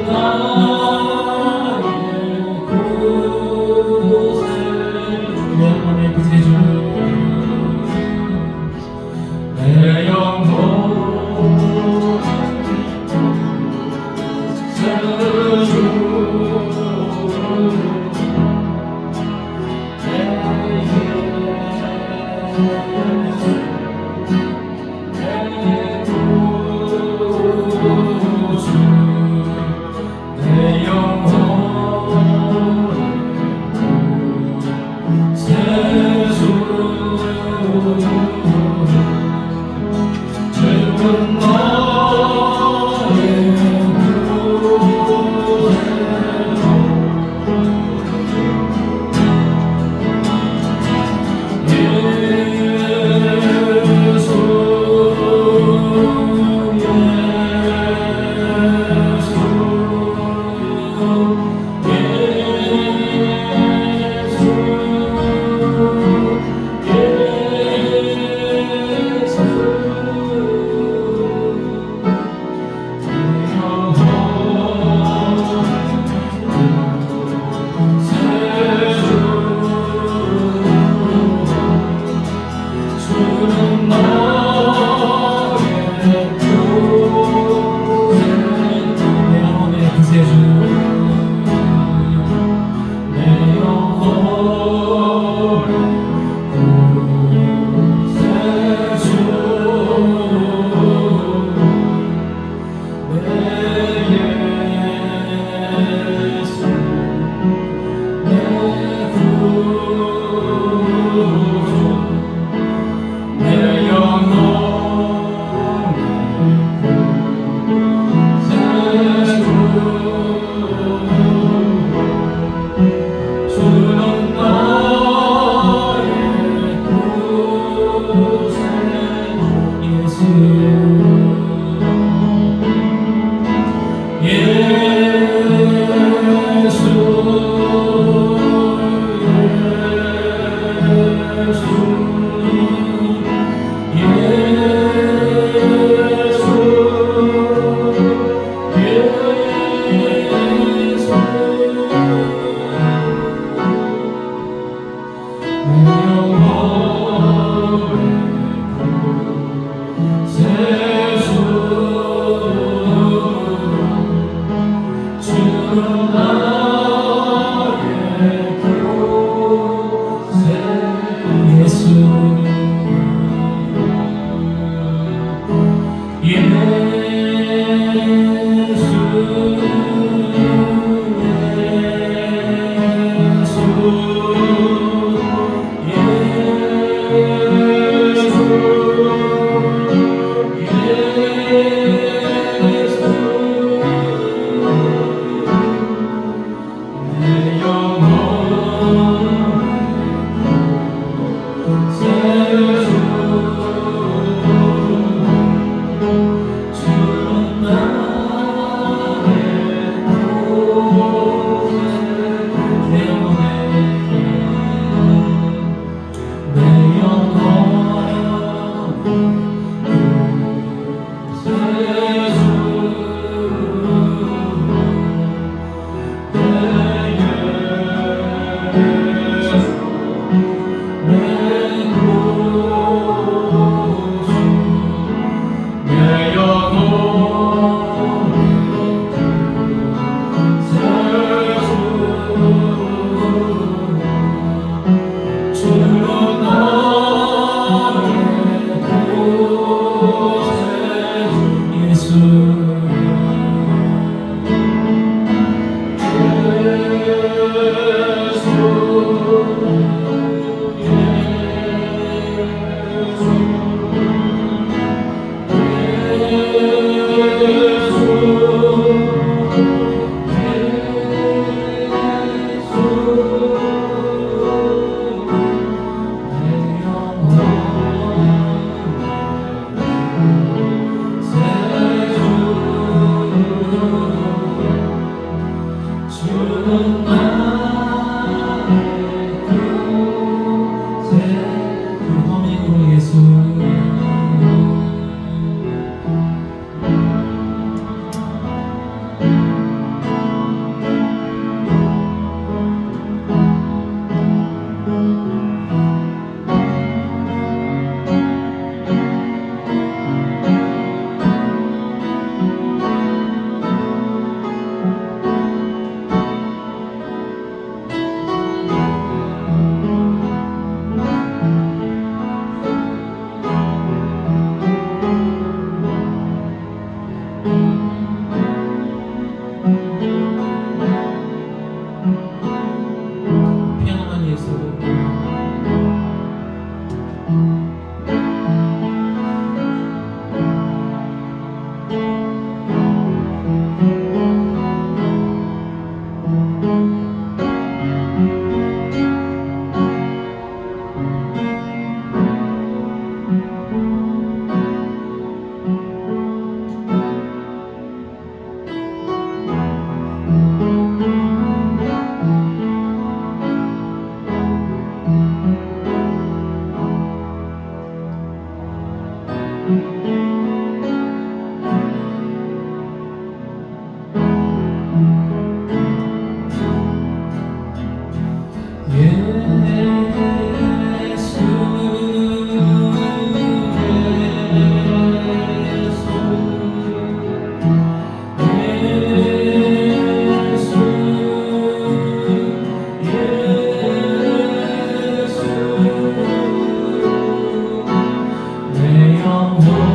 주는 너의 내 영혼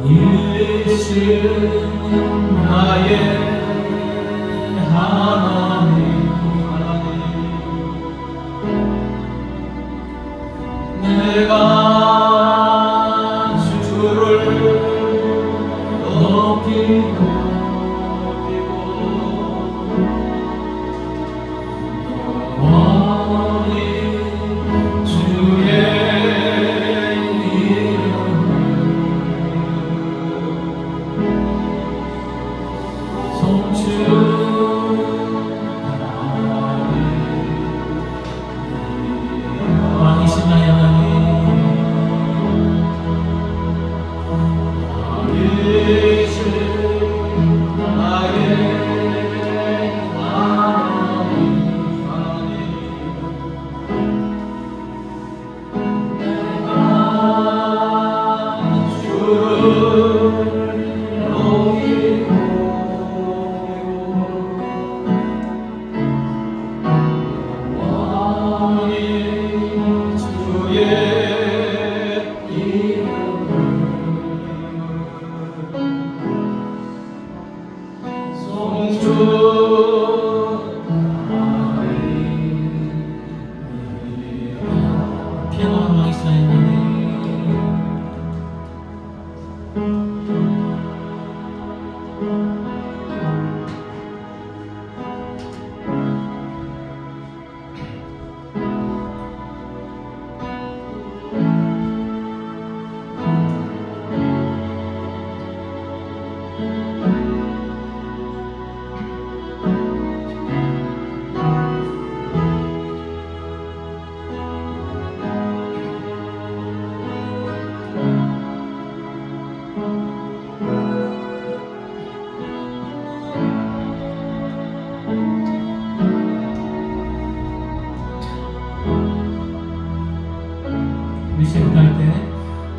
이신 나의 하나님, 내가 주를 높이고 시작할 때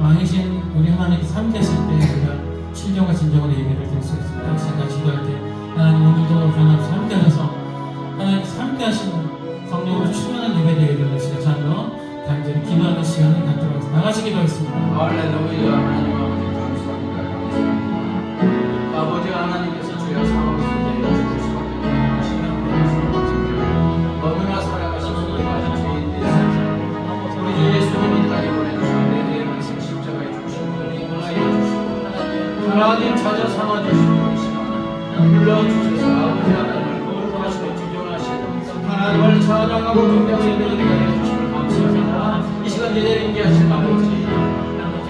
왕이신 우리 하나님께서 함께 하실 때 우리가 신령과 진정으로 예배를 드릴 수 있습니다. 제가 기도할 때 하나님 오늘도 하나님께서 함께 하셔서 하나님께서 함께 하시는 성령으로 충만한 예배 되게 되는 시간 참으로 간절히 기도하는 시간을 갖도록 하겠습니다. 나가시 기도하겠습니다. 할렐루야. 하나님 아버지 감사합니다. 아버지 하나님께서 주여 상황 속에 주실 수밖에 없는 시간 너무나 사랑하시는 우리 아버지 주인 되시옵소서. 우리 주 예수님이 땅에 보내주시고 내 죄를 십자가에 죽으시고 인하여 주시고 하나님 찾아 삼아 주시고 이 시간 불러주셔서 아버지 하나님을 거룩하시고 주존하시고 하나님을 찬양하고 경배하는 은혜가 되어주심을 감사합니다. 이 시간 예배를 인계하신 아버지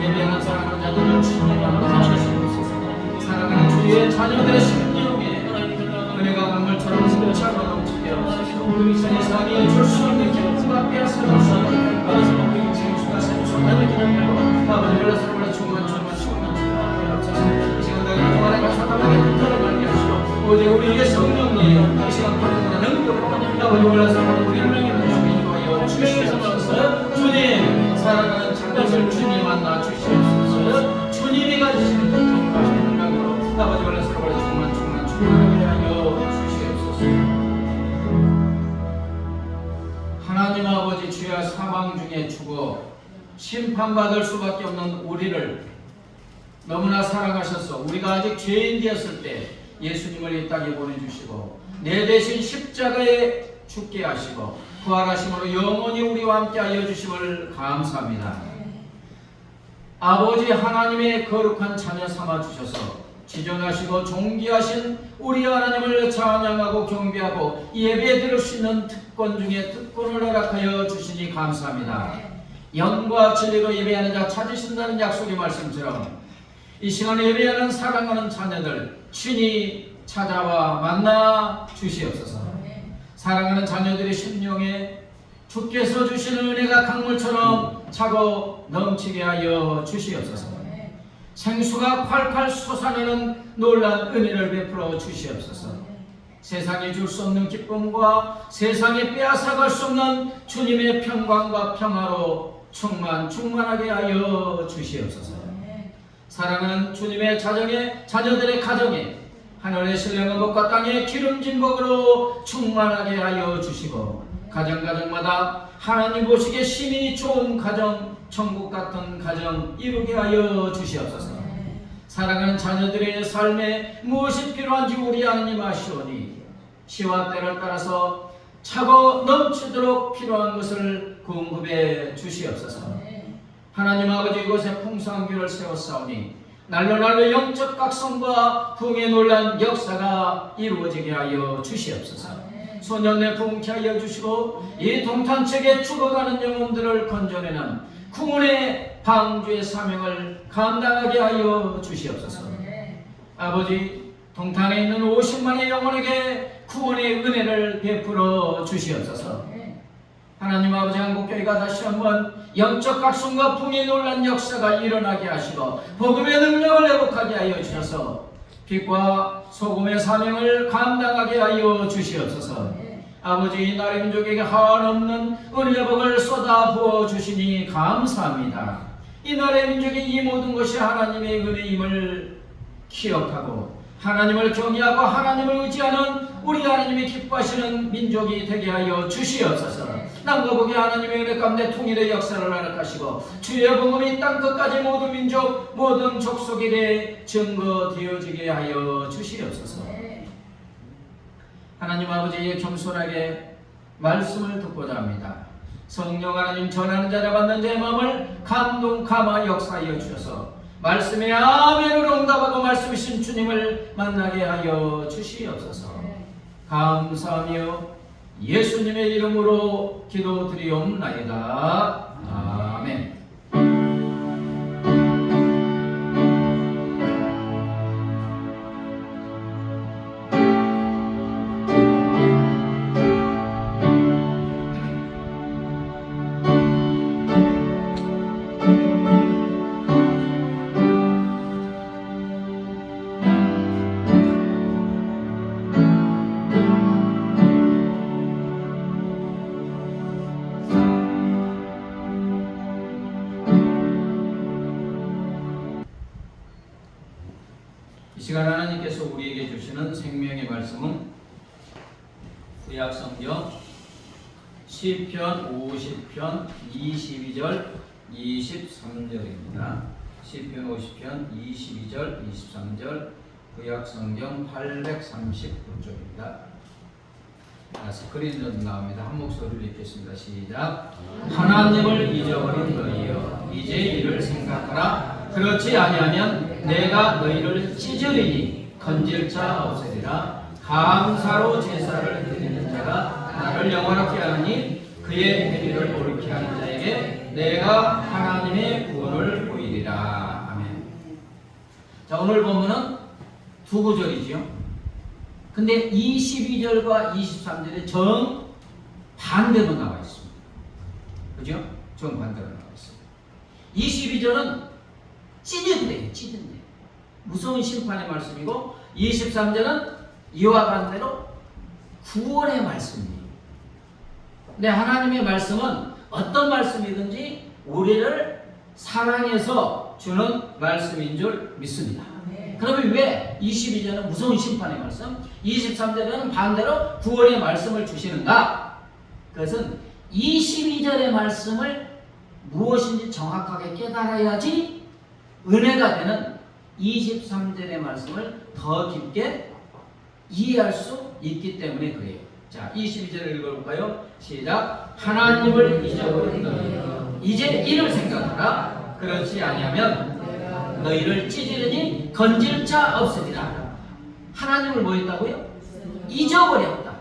예배하는 사랑하는 자들을 주님과 함께하시옵소서. 사랑하는 주의 자녀들의 심령에 은혜가 강물처럼 스며차고 넘치게 하옵소서. 세상에 줄 수 있는 기쁨과 빼앗을 수 없는 생수가 샘솟는 기쁨으로 아버지 연락사람을 충만 이 시간 내가 동안에 가사담하게 붙들어 가게 하시고 오직 우리의 성령님 이 시간 받는 능력으로 아버지 연락사람을 우리 운명에 주인하여 주시옵소서. 주님 사랑하는 장님을 주님 만나 주시옵소서. 주님이 가지시는 통통과 생각으로 아버지 연락사람을 충만하게 하여 주시옵소서. 하나님 아버지 주여 사망 중에 죽어 심판받을 수밖에 없는 우리를 너무나 사랑하셔서 우리가 아직 죄인 되었을 때 예수님을 이 땅에 보내주시고 내 대신 십자가에 죽게 하시고 부활하심으로 영원히 우리와 함께 하여 주심을 감사합니다. 아버지 하나님의 거룩한 자녀 삼아 주셔서 지존하시고 존귀하신 우리 하나님을 찬양하고 경배하고 예배 드릴 수 있는 특권 중에 특권을 허락하여 주시니 감사합니다. 영과 진리로 예배하는 자 찾으신다는 약속의 말씀처럼 이 시간에 예배하는 사랑하는 자녀들 친히 찾아와 만나 주시옵소서. 사랑하는 자녀들의 심령에 주께서 주시는 은혜가 강물처럼 차고 넘치게 하여 주시옵소서. 생수가 콸콸 솟아나는 놀란 은혜를 베풀어 주시옵소서. 세상에 줄 수 없는 기쁨과 세상에 빼앗아갈 수 없는 주님의 평강과 평화로 충만하게 하여 주시옵소서. 사랑하는 주님의 자녀들의 가정에 하늘의 신령한 복과 땅의 기름진 복으로 충만하게 하여 주시고 가정마다 하나님 보시기에 심히 좋은 가정, 천국 같은 가정 이루게 하여 주시옵소서. 사랑하는 자녀들의 삶에 무엇이 필요한지 우리 하나님 아시오니 시와 때를 따라서 차고 넘치도록 필요한 것을 공급해 주시옵소서. 하나님 아버지, 이곳에 풍성한 교회를 세웠사오니 날로 영적 각성과 부흥의 놀란 역사가 이루어지게 하여 주시옵소서. 소년의 부흥케 하여 주시고 이 동탄책에 죽어가는 영혼들을 건져내는 구원의 방주의 사명을 감당하게 하여 주시옵소서. 아버지, 동탄에 있는 50만의 영혼에게 구원의 은혜를 베풀어 주시옵소서. 하나님 아버지, 한국교회가 다시 한번 영적 각성과 풍의 놀란 역사가 일어나게 하시고 복음의 능력을 회복하게 하여 주셔서 빛과 소금의 사명을 감당하게 하여 주시옵소서. 아버지, 이 나라의 민족에게 한없는 은혜의 복을 쏟아 부어 주시니 감사합니다. 이 나라의 민족의 이 모든 것이 하나님의 은혜임을 기억하고 하나님을 경외하고 하나님을 의지하는 우리 하나님이 기뻐하시는 민족이 되게 하여 주시옵소서. 남과 북의 하나님의 은혜 가운데 통일의 역사를 허락하시고 주의 복음이 땅 끝까지 모든 민족 모든 족속에게 증거되어지게 하여 주시옵소서. 하나님 아버지, 겸손하게 말씀을 듣고자 합니다. 성령 하나님 전하는 자를 받는 자의 마음을 감동 감화 역사하여 주셔서 말씀에 아멘으로 응답하고 말씀이신 주님을 만나게 하여 주시옵소서. 감사하며 예수님의 이름으로 기도드리옵나이다. 아멘. 이 시간 하나님께서 우리에게 주시는 생명의 말씀은 구약성경 시편 50편 22절 23절입니다. 시편 50편 22절 23절 구약성경 839쪽입니다. 스크린으로 나옵니다. 한 목소리로 읽겠습니다. 시작. 하나님을 잊어버린 너희여, 이제 이를 생각하라. 그렇지 아니하면 내가 너희를 찢으리니 건질 자 없으리라. 감사로 제사를 드리는 자가 나를 영원하게 하느니 그의 회개를 옳게 하는 자에게 내가 하나님의 구원을 보이리라. 아멘. 자, 오늘 보면은 두 구절이지요. 근데 22절과 23절에 정 반대로 나와 있습니다. 그죠? 정 반대로 나와 있습니다. 22절은 찢은데, 찢은데. 무서운 심판의 말씀이고, 23절은 이와 반대로 구원의 말씀이에요. 근데 하나님의 말씀은 어떤 말씀이든지 우리를 사랑해서 주는 말씀인 줄 믿습니다. 그러면 왜 22절은 무서운 심판의 말씀, 23절에는 반대로 구원의 말씀을 주시는가? 그것은 22절의 말씀을 무엇인지 정확하게 깨달아야지 은혜가 되는 23절의 말씀을 더 깊게 이해할 수 있기 때문에 그래요. 자, 22절을 읽어볼까요? 시작. 하나님을 잊어버린 너희여, 이제 이를 생각하라. 그렇지 아니하면 너희를 찢으려니 건질 자 없으리라. 하나님을 뭐 했다고요? 잊어버렸다.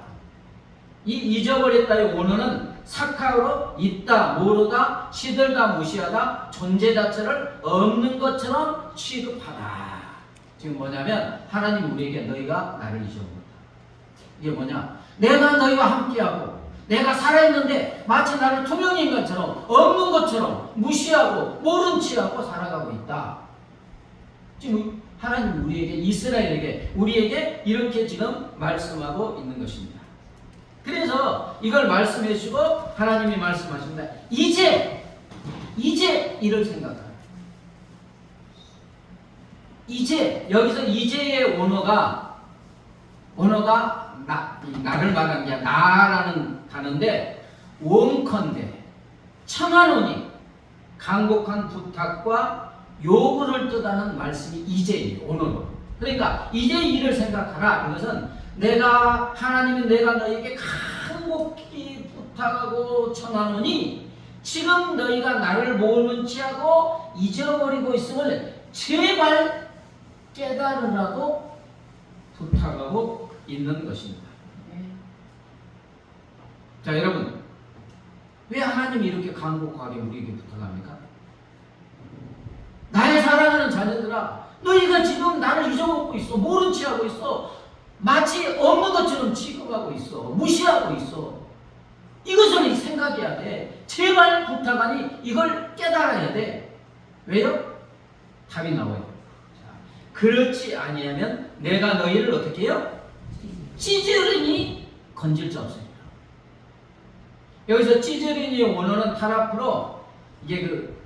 이 잊어버렸다의 원어는 사카로 있다, 모르다, 시들다, 무시하다, 존재 자체를 없는 것처럼 취급하다. 지금 뭐냐면 하나님 우리에게 너희가 나를 잊어버렸다. 이게 뭐냐? 내가 너희와 함께하고 내가 살아있는데 마치 나를 투명인간처럼 없는 것처럼 무시하고 모른 체하고 살아가고 있다. 지금 하나님 우리에게, 이스라엘에게, 우리에게 이렇게 지금 말씀하고 있는 것입니다. 그래서 이걸 말씀해 주시고 하나님이 말씀하십니다. 이제 이를 생각하라. 이제, 여기서 이제의 원어가 나를 말하는 게 아니라 나라는 단어인데, 원컨대 청하노니 간곡한 부탁과 요구를 뜻하는 말씀이 이제예요. 오늘은. 그러니까 이제 일을 생각하라. 이것은 내가 하나님이 내가 너에게 간곡히 부탁하고 청하노니 지금 너희가 나를 모르는지 하고 잊어버리고 있음을 제발 깨달으라고 부탁하고 있는 것입니다. 자, 여러분, 왜 하나님이 이렇게 간곡하게 우리에게 부탁합니까? 나의 사랑하는 자녀들아, 너희가 지금 나를 잊어먹고 있어. 모른 체 하고 있어. 마치 없는 것처럼 취급하고 있어. 무시하고 있어. 이것을 생각해야 돼. 제발 부탁하니 이걸 깨달아야 돼. 왜요? 답이 나와요. 자, 그렇지 아니하면 내가 너희를 어떻게 해요? 찌질으니 건질 자 없습니다. 여기서 찌질이니의 원어는 타라프로 이게 그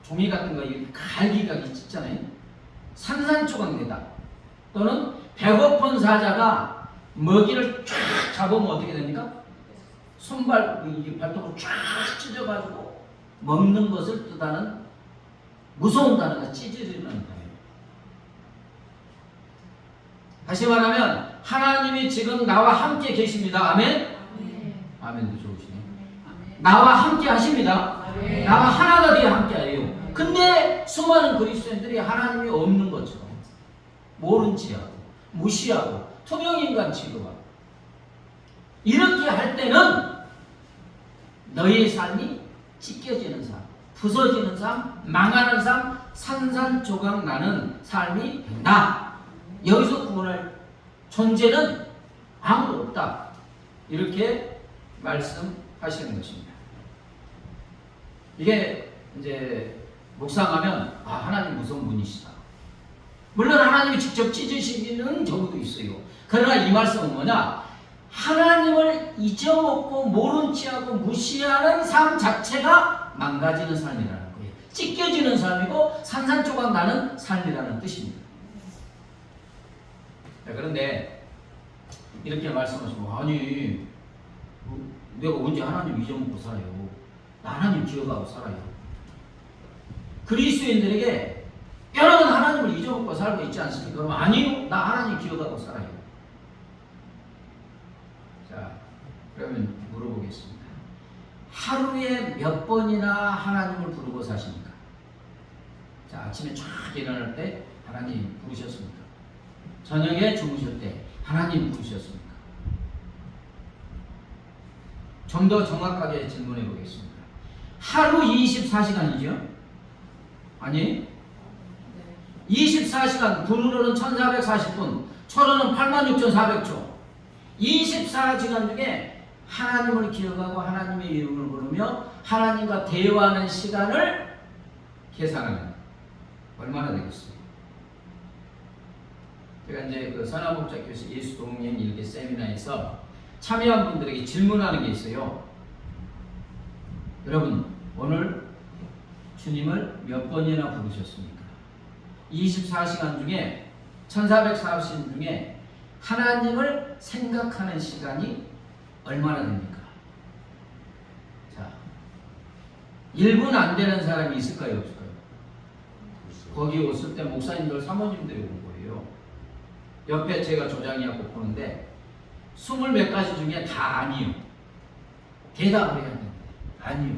종이 같은 거 갈기가 있잖아요. 산산조각내다. 또는 배고픈 사자가 먹이를 쫙 잡으면 어떻게 됩니까? 손발, 발톱으로 쫙 찢어가지고 먹는 것을 뜻하는 무서운 단어가 찌질이라는 단어예요. 다시 말하면 하나님이 지금 나와 함께 계십니다. 아멘? 아멘도 좋으시네요. 나와 함께 하십니다. 나와 하나가 되어 함께 해요. 근데 수많은 그리스도인들이 하나님이 없는 것처럼 모른 체하고 무시하고 투명인간 취급하고 이렇게 할 때는 너희의 삶이 찢겨지는 삶, 부서지는 삶, 망하는 삶, 산산조각 나는 삶이 된다. 여기서 구원할 존재는 아무도 없다. 이렇게 말씀하시는 것입니다. 이게 이제 묵상하면 하나님 무서운 분이시다. 물론 하나님이 직접 찢으시는 경우도 있어요. 그러나 이 말씀은 뭐냐? 하나님을 잊어먹고 모른 체하고 무시하는 삶 자체가 망가지는 삶이라는 거예요. 찢겨지는 삶이고 산산조각 나는 삶이라는 뜻입니다. 그런데 이렇게 말씀하시면 아니 내가 언제 하나님 잊어먹고 살아요? 나 하나님 기억하고 살아요. 그리스도인들에게 여러분 하나님을 잊어먹고 살고 있지 않습니까? 그럼 아니요, 나 하나님 기억하고 살아요. 자, 그러면 물어보겠습니다. 하루에 몇 번이나 하나님을 부르고 사십니까? 자, 아침에 쫙 일어날 때 하나님 부르셨습니까? 저녁에 주무실 때 하나님 부르셨습니까? 좀 더 정확하게 질문해 보겠습니다. 하루 24시간이죠? 아니? 24시간, 분으로는 1440분, 초로는 86,400초. 24시간 중에 하나님을 기억하고 하나님의 이름을 부르며 하나님과 대화하는 시간을 계산하면 얼마나 되겠어요? 제가 이제 그 선화목자교회에서 예수 동행 일기 세미나에서 참여한 분들에게 질문하는 게 있어요. 여러분, 오늘 주님을 몇 번이나 부르셨습니까? 24시간 중에 1440분 중에 하나님을 생각하는 시간이 얼마나 됩니까? 자, 1분 안 되는 사람이 있을까요? 없을까요? 거기 왔을 때 목사님들, 사모님들이 온 거예요. 옆에 제가 조장이하고 보는데 20몇 가지 중에 다 아니요. 대답을 해야 됩니다. 아니요.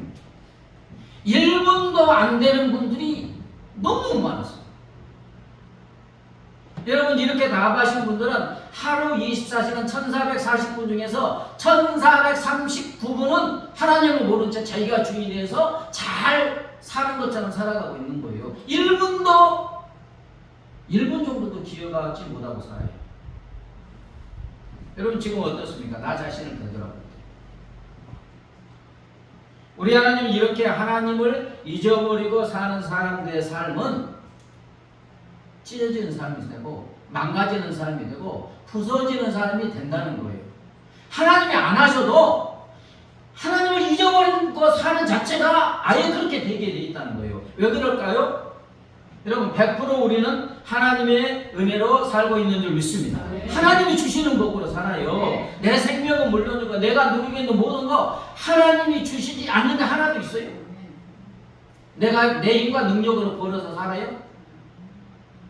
1분도 안 되는 분들이 너무 많았어요. 여러분 이렇게 답하신 분들은 하루 24시간 1440분 중에서 1439분은 하나님을 모른 채 자기가 주인이 돼서 잘 사는 것처럼 살아가고 있는 거예요. 1분 정도도 기억하지 못하고 살아요. 여러분 지금 어떻습니까? 나 자신을 되돌아볼 때. 우리 하나님이 이렇게 하나님을 잊어버리고 사는 사람들의 삶은 찢어지는 삶이 되고 망가지는 삶이 되고 부서지는 삶이 된다는 거예요. 하나님이 안 하셔도 하나님을 잊어버리고 사는 자체가 아예 그렇게 되게 돼 있다는 거예요. 왜 그럴까요? 여러분 100% 우리는 하나님의 은혜로 살고 있는 줄 믿습니다. 하나님이 주시는 복으로 살아요. 내 생명은 물론이고 내가 누리고 있는 모든 거 하나님이 주시지 않는 게 하나도 있어요. 내가 내 힘과 능력으로 벌어서 살아요?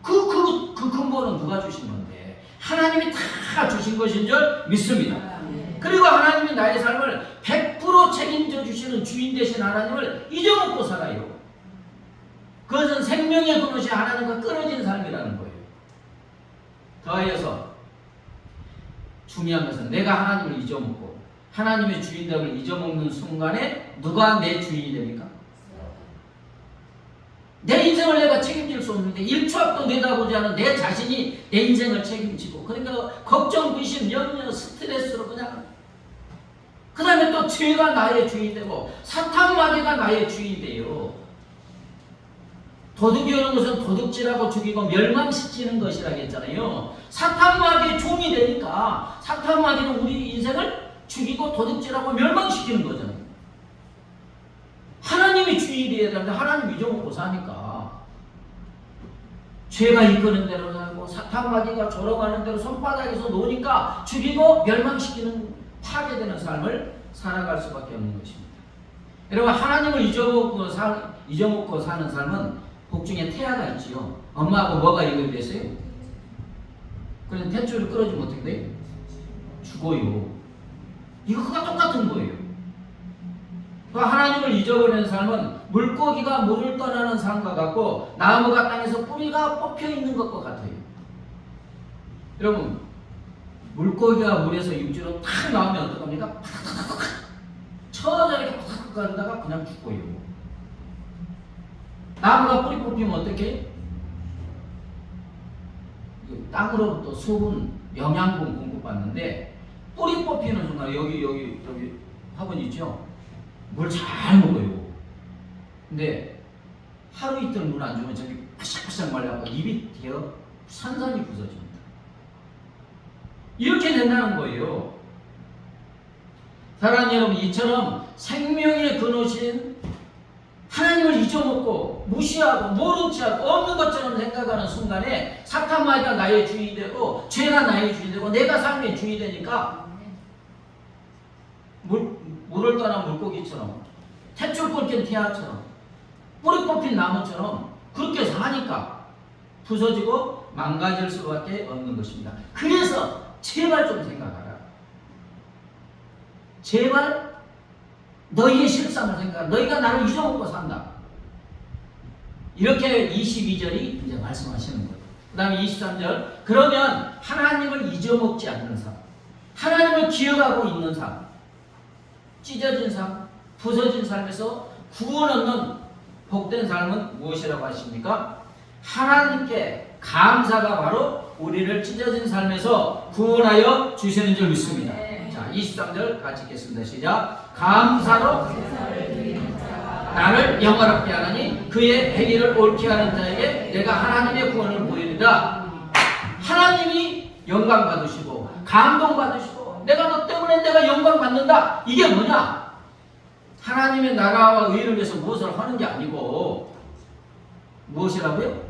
그 근본은 누가 주신 건데? 하나님이 다 주신 것인 줄 믿습니다. 그리고 하나님이 나의 삶을 100% 책임져 주시는 주인 되신 하나님을 잊어먹고 살아요. 그것은 생명의 근원이신 하나님과 끊어진 삶이라는 거예요. 더하여서 중요한 것은 내가 하나님을 잊어먹고 하나님의 주인됨을 잊어먹는 순간에 누가 내 주인이 됩니까? 내 인생을 내가 책임질 수 없는데 1초 앞도 내다보지 않은 내 자신이 내 인생을 책임지고, 그러니까 걱정, 근심, 염려, 스트레스로 그냥, 그 다음에 또 죄가 나의 주인이 되고 사탄마귀가 나의 주인이 돼요. 도둑이 오는 것은 도둑질하고 죽이고 멸망시키는 것이라고 했잖아요. 사탄마귀의 종이 되니까 사탄마귀는 우리 인생을 죽이고 도둑질하고 멸망시키는 거잖아요. 하나님이 주인이 되어야 되는데 하나님 잊어먹고 사니까 죄가 이끄는 대로 살고 사탄마귀가 조롱하는 대로 손바닥에서 노니까 죽이고 멸망시키는 파괴되는 삶을 살아갈 수밖에 없는 것입니다. 여러분, 하나님을 잊어먹고 사는 삶은 복중에 태아가 있지요. 엄마하고 뭐가 연결됐어요? 그래서 탯줄을 끌어주면 어떻게 돼요? 죽어요. 이거가 똑같은 거예요. 하나님을 잊어버리는 삶은 물고기가 물을 떠나는 삶과 같고 나무가 땅에서 뿌리가 뽑혀 있는 것과 같아요. 여러분, 물고기가 물에서 육지로 탁 나오면 어떡합니까? 처음에 이렇게 팍 가다가 그냥 죽어요. 나무가 뿌리 뽑히면 어떻게? 땅으로부터 수분, 영양분 공급받는데 뿌리 뽑히는 순간 여기 화분 있죠? 물 잘 먹어요. 근데 하루 이틀 물 안 주면 저기 바싹바싹 말라서 입이 되어 산산이 부서집니다. 이렇게 된다는 거예요. 사랑하는 여러분, 이처럼 생명의 근원이신 하나님을 잊어먹고 무시하고 모른 체하고 없는 것처럼 생각하는 순간에 사탄마귀가 나의 주인이 되고 죄가 나의 주인이 되고 내가 삶의 주인이 되니까 물을 떠난 물고기처럼 탯줄 꽂힌 태아처럼 뿌리 뽑힌 나무처럼 그렇게 사니까 부서지고 망가질 수밖에 없는 것입니다. 그래서 제발 좀 생각하라. 제발 너희의 실상을 생각하라. 너희가 나를 잊어먹고 산다. 이렇게 22절이 이제 말씀하시는 거예요. 그 다음에 23절, 그러면 하나님을 잊어먹지 않는 삶, 하나님을 기억하고 있는 삶, 찢어진 삶, 부서진 삶에서 구원 얻는 복된 삶은 무엇이라고 하십니까? 하나님께 감사가 바로 우리를 찢어진 삶에서 구원하여 주시는 줄 믿습니다. 자, 23절 같이 읽겠습니다. 시작. 감사로 나를 영화롭게 하나니 그의 행위를 옳게 하는 자에게 내가 하나님의 구원을 보이리라. 하나님이 영광 받으시고 감동 받으시고 내가 영광 받는다. 이게 뭐냐? 하나님의 나라와 의를 위해서 무엇을 하는 게 아니고 무엇이라고요?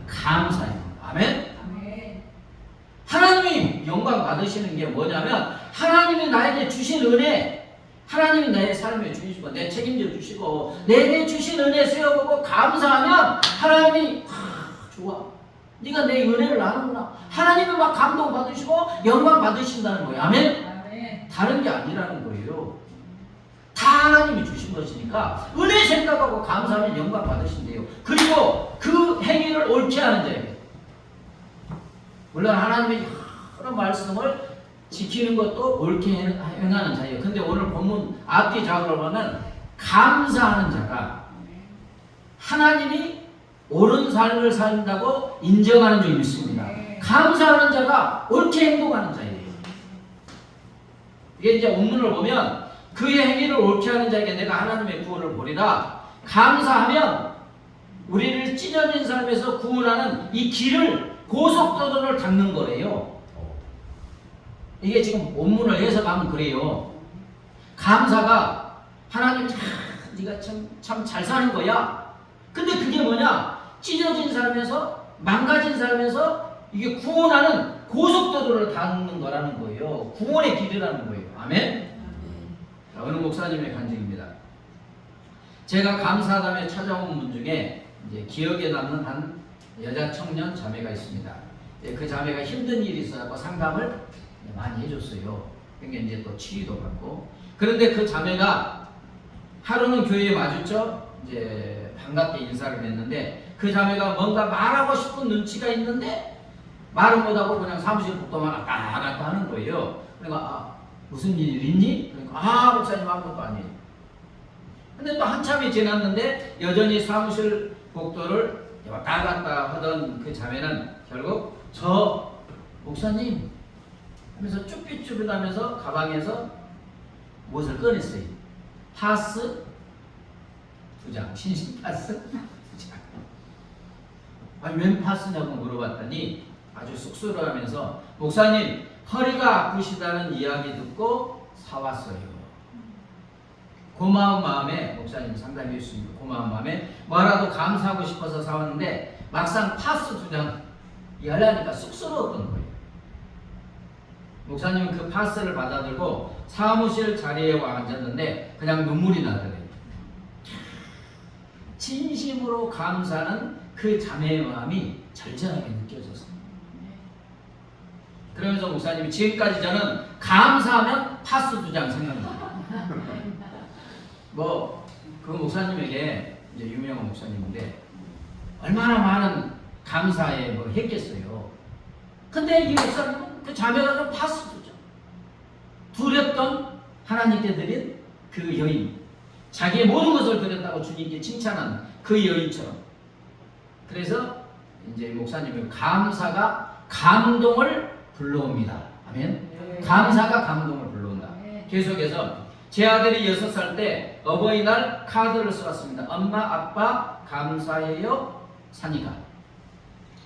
감사예요. 아멘? 하나님이 영광 받으시는 게 뭐냐면 하나님이 나에게 주신 은혜, 하나님이 나의 삶에 주시고 내 책임져 주시고 내게 주신 은혜 세워보고 감사하면 하나님이 좋아, 네가 내 은혜를 아는구나. 하나님이 막 감동 받으시고 영광 받으신다는 거예요. 아멘? 다른 게 아니라는 거예요. 다 하나님이 주신 것이니까 은혜 생각하고 감사하면 영광 받으신대요. 그리고 그 행위를 옳게 하는 자예요. 물론 하나님의 여러 말씀을 지키는 것도 옳게 행하는 자예요. 근데 오늘 본문 앞뒤 작업을 보면 감사하는 자가 하나님이 옳은 삶을 산다고 인정하는 줄 믿습니다. 감사하는 자가 옳게 행동하는 자예요. 이게 이제 본문을 보면 그의 행위를 옳게 하는 자에게 내가 하나님의 구원을 보리라. 감사하면 우리를 찢어진 삶에서 구원하는 이 길을, 고속도로를 닦는 거래요. 이게 지금 본문을 해석하면 그래요. 감사가 하나님 네가 참 잘 사는 거야. 근데 그게 뭐냐? 찢어진 삶에서, 망가진 삶에서 이게 구원하는 고속도로를 닦는 거라는 거예요. 구원의 길이라는 거예요. 아멘? 자, 어느 목사님의 간증입니다. 제가 감사담에 찾아온 분 중에 이제 기억에 남는 한 여자 청년 자매가 있습니다. 그 자매가 힘든 일이 있어서 상담을 많이 해줬어요. 그러니까 이제 또 치유도 받고. 그런데 그 자매가 하루는 교회에 마주쳐 이제 반갑게 인사를 했는데 그 자매가 뭔가 말하고 싶은 눈치가 있는데 말을 못하고 그냥 사무실 복도만 왔다 갔다 하는 거예요. 그러니까 무슨 일 있니? 그러니까 목사님 아무것도 아니에요. 근데 또 한참이 지났는데 여전히 사무실 복도를 왔다 갔다 하던 그 자매는 결국 저 목사님 하면서 쭈삣쭈삣하면서 가방에서 무엇을 꺼냈어요. 파스 2장, 신신 파스 2장. 아니 웬 파스냐고 물어봤더니 아주 쑥스러워하면서 목사님 허리가 아프시다는 이야기 듣고 사왔어요. 고마운 마음에 목사님 상담해 주십니다. 고마운 마음에 뭐라도 감사하고 싶어서 사왔는데 막상 파스 2장 이하려니까 쑥스러웠던 거예요. 목사님은 그 파스를 받아들고 사무실 자리에 와 앉았는데 그냥 눈물이 나더래요. 진심으로 감사하는 그 자매의 마음이 절절하게 느껴졌어요. 그러면서 목사님이 지금까지 저는 감사하면 파스 2장 생각납니다. 그 목사님에게 이제 유명한 목사님인데 얼마나 많은 감사에 했겠어요. 근데 이 목사님은 그 자매가 파스 2장 두렸던 하나님께 드린 그 여인, 자기의 모든 것을 드렸다고 주님께 칭찬한 그 여인처럼. 그래서 이제 목사님은 감사가 감동을 불러옵니다. 아멘. 감사가 감동을 불러온다. 계속해서 제 아들이 6살 때 어버이날 카드를 써왔습니다. 엄마 아빠 감사해요 산이가.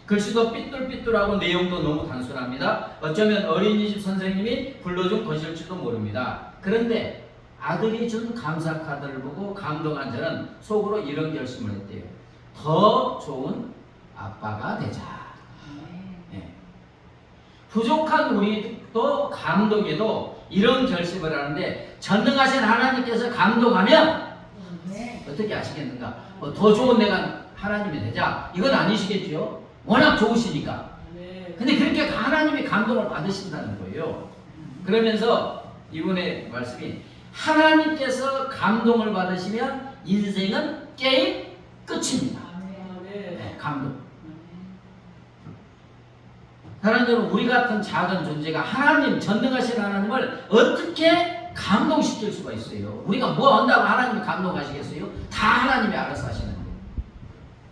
글씨도 삐뚤삐뚤하고 내용도 너무 단순합니다. 어쩌면 어린이집 선생님이 불러준 것일지도 모릅니다. 그런데 아들이 준 감사 카드를 보고 감동한 저는 속으로 이런 결심을 했대요. 더 좋은 아빠가 되자. 네. 부족한 우리도 감동에도 이런 결심을 하는데 전능하신 하나님께서 감동하면 어떻게 아시겠는가? 더 좋은 내가 하나님이 되자. 이건 아니시겠죠? 워낙 좋으시니까. 근데 그렇게 하나님이 감동을 받으신다는 거예요. 그러면서 이분의 말씀이 하나님께서 감동을 받으시면 인생은 게임 끝입니다. 네, 감동. 사람들은 우리 같은 작은 존재가 하나님, 전능하신 하나님을 어떻게 감동시킬 수가 있어요? 우리가 뭐 한다고 하나님이 감동하시겠어요? 다 하나님이 알아서 하시는데.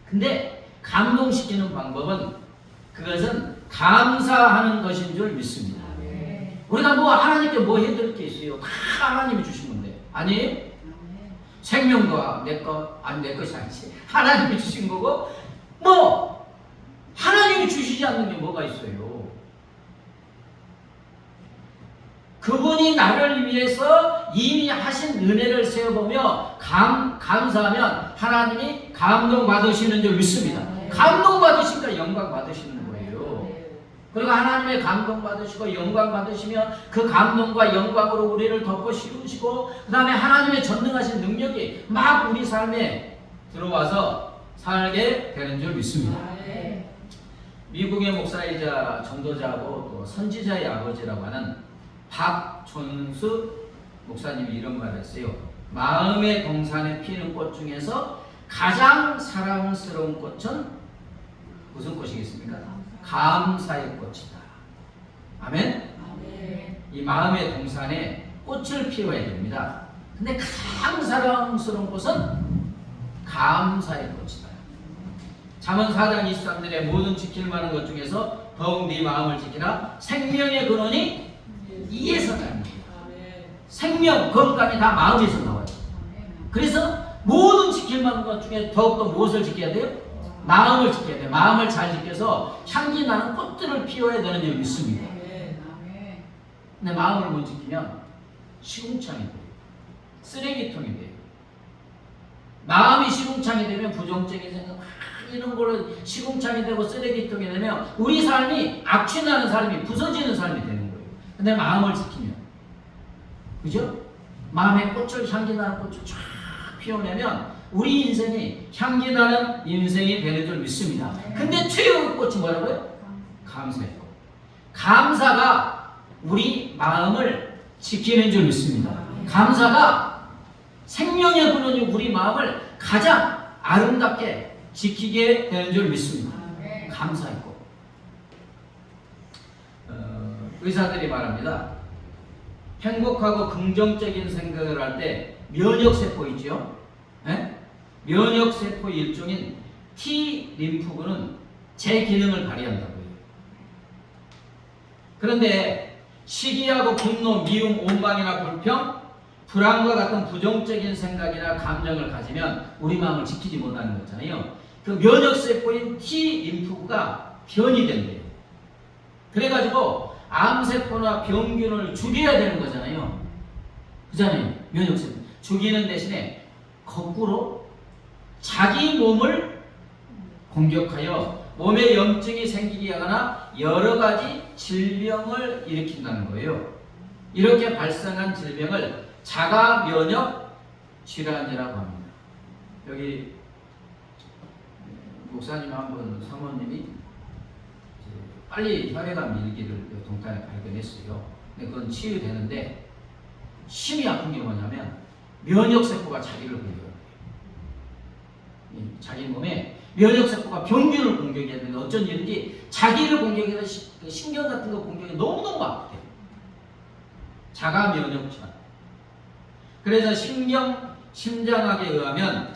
근데 감동시키는 방법은 그것은 감사하는 것인 줄 믿습니다. 우리가 뭐 하나님께 뭐 해드릴 게 있어요? 다 하나님이 주신 건데. 아니에요? 생명도 내 것, 아니 내 것이 아니지. 하나님이 주신 거고 뭐 하나님이 주시지 않는 게 뭐가 있어요? 그분이 나를 위해서 이미 하신 은혜를 세워보며 감사하면 하나님이 감동받으시는 줄 믿습니다. 감동받으시니까 영광받으시는 거예요. 그리고 하나님의 감동받으시고 영광받으시면 그 감동과 영광으로 우리를 덮어 씌우시고 그 다음에 하나님의 전능하신 능력이 막 우리 삶에 들어와서 살게 되는 줄 믿습니다. 미국의 목사이자 전도자하고 또 선지자의 아버지라고 하는 박촌수 목사님이 이런 말을 했어요. 마음의 동산에 피는 꽃 중에서 가장 사랑스러운 꽃은 무슨 꽃이겠습니까? 감사의 꽃이다. 아멘? 이 마음의 동산에 꽃을 피워야 됩니다. 근데 가장 사랑스러운 꽃은 감사의 꽃이다. 잠언 4장 23절에 모든 지킬 만한 것 중에서 더욱 네 마음을 지키라. 생명의 근원이 이에서 납니다. 생명, 건강이 다 마음에서 나와요. 그래서 모든 지킬 만한 것 중에 더욱더 무엇을 지켜야 돼요? 마음을 지켜야 돼요. 마음을 잘 지켜서 향기 나는 꽃들을 피워야 되는 줄 믿습니다. 근데 마음을 못 지키면 시궁창이 돼요. 쓰레기통이 돼요. 마음이 시궁창이 되면 부정적인 생각 이런 걸로 시궁창이 되고 쓰레기통이 되면 우리 삶이 악취나는 삶이 부서지는 삶이 되는 거예요. 근데 마음을 지키면, 그죠? 마음의 꽃을 향기 나는 꽃을 쫙 피워내면 우리 인생이 향기 나는 인생이 되는 줄 믿습니다. 근데 최후의 꽃이 뭐라고요? 감사예요. 감사가 우리 마음을 지키는 줄 믿습니다. 감사가 생명의 근원이 우리 마음을 가장 아름답게 지키게 되는 줄 믿습니다. 감사했고 의사들이 말합니다. 행복하고 긍정적인 생각을 할 때 면역세포 있죠? 네? 면역세포 일종인 T 림프구는 제 기능을 발휘한다고요. 그런데 시기하고 분노, 미움, 원망이나 불평, 불안과 같은 부정적인 생각이나 감정을 가지면 우리 마음을 지키지 못하는 거잖아요. 그 면역세포인 T 림프구가 변이 된대요. 그래가지고 암세포나 병균을 죽여야 되는 거잖아요. 그잖아요. 면역세포. 죽이는 대신에 거꾸로 자기 몸을 공격하여 몸에 염증이 생기게 하거나 여러 가지 질병을 일으킨다는 거예요. 이렇게 발생한 질병을 자가 면역 질환이라고 합니다. 여기 목사님 한 분 사모님이 빨리 혈액암 일기를 동탄에 발견했어요. 근데 그건 치유되는데 심히 아픈 게 뭐냐면 면역세포가 자기를 공격해요. 자기 몸에 면역세포가 병균을 공격해야 되는데 어쩐 일인지 자기를 공격해서 신경 같은 거 공격이 너무너무 아프대요. 자가 면역 질환. 그래서 심장학에 의하면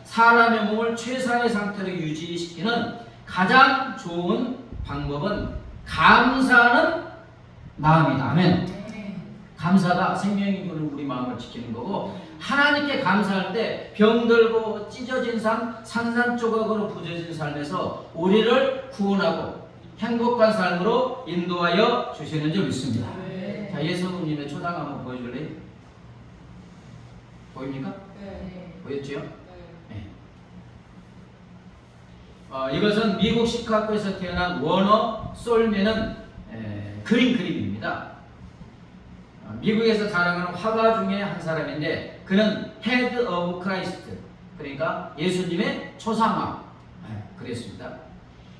사람의 몸을 최상의 상태로 유지시키는 가장 좋은 방법은 감사하는 마음이다. 아멘. 감사가 생명이 주는 우리 마음을 지키는 거고 하나님께 감사할 때 병들고 찢어진 삶, 산산조각으로 부서진 삶에서 우리를 구원하고 행복한 삶으로 인도하여 주시는 줄 믿습니다. 네. 자, 예수님의 초상 한번 보여줄래요? 보입니까? 네. 보였죠? 네. 이것은 미국 시카고에서 태어난 워너 솔맨은 그림입니다. 미국에서 자랑하는 화가 중에 한 사람인데 그는 헤드 오브 크라이스트, 그러니까 예수님의 초상화 그랬습니다.